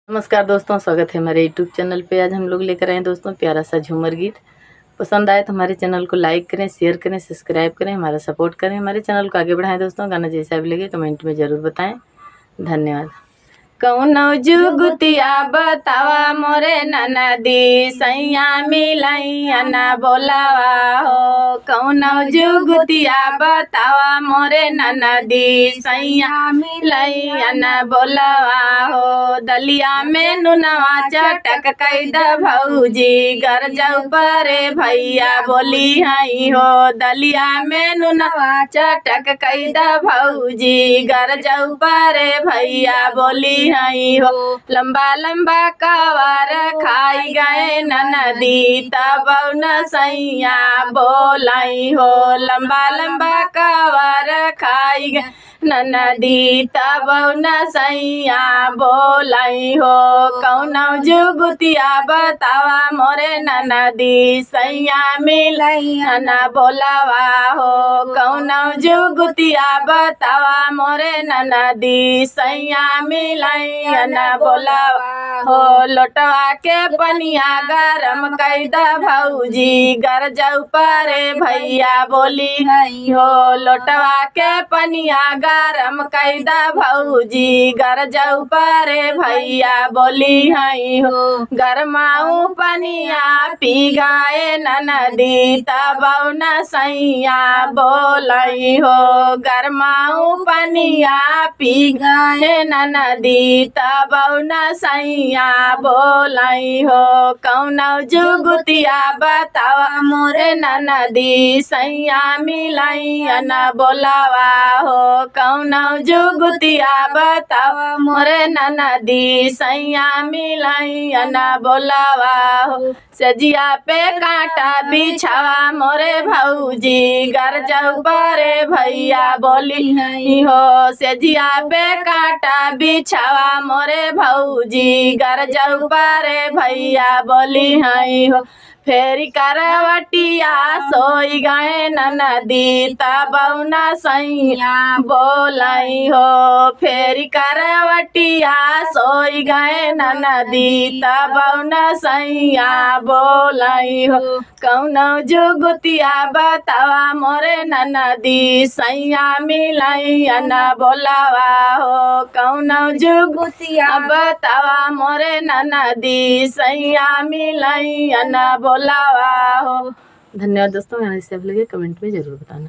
नमस्कार दोस्तों, स्वागत है हमारे यूट्यूब चैनल पे। आज हम लोग लेकर आए हैं दोस्तों प्यारा सा झूमर गीत। पसंद आए तो हमारे चैनल को लाइक करें, शेयर करें, सब्सक्राइब करें, हमारा सपोर्ट करें, हमारे चैनल को आगे बढ़ाएं। दोस्तों गाना जैसा भी लगे कमेंट में ज़रूर बताएं। धन्यवाद। कौनो जुगतिया बतावा मोरे ननदी, सैया मिलैया न बोलावा हो। कौनो जुगतिया बतावा मोरे ननदी, सैया मिलैया न बोलावा हो। दलिया में नुनवा चटक कैद भौजी, घर जाऊ परे भैया बोली हई हो। दलिया में नुनवा चटक कैद भौजी, घर जाऊ परे भैया बोली हई हो। लंबा लंबा कवार खाई गए ननदी, तब न सैया बोलाई हो। लंबा लंबा कवार खाई गए ननदी, तब न सैया बोलाई हो। कौनो जुगतिया बतावा मोरे ननदी, सैया मिलैया न बोलावा हो। कौनो जुगतिया बतावा मोरे ननदी, सैया मिलैया न बोलावा हो। लोटवा के पनिया गरम कैद भौजी, घर जाऊ परे भैया बोली हई हो। लोटवा के पनिया गरम कैद भौजी, घर जाऊ परे भैया बोली हई हो। गरमाऊ पनिया पी गए ननदी, तब न सैया बोलई हो। गरमाऊ पनिया पी गए ननदी, तब न सैया बोलई हो। कौनो जुगतिया बतावा मोरे ननदी, सैया मिलैया न बोलावा हो। कौनो जुगतिया बतावा मोरे ननदी, सैया मिलैया न बोलावा हो। सजिया पे कांटा बिछावा मोरे भौजी, घर जाऊ परे भैया बोली हई हो। सजिया पे कांटा बिछावा मोरे भौजी, घर जाऊ परे भैया बोली हई हो। फेरी करवटिया सोई गए ननदी, तब न सैया बोलई हो। फेरी करवटिया सोई गए ननदी, तब न सैया बोलई हो। कौनो जुगतिया बतावा मोरे ननदी, सैया मिलैया न बोलावा हो। कौनो जुगतिया बतावा मोरे ननदी, सैया मिलैया न बोलावा हो। धन्यवाद दोस्तों, गाना कैसा लगे कमेंट में ज़रूर बताना।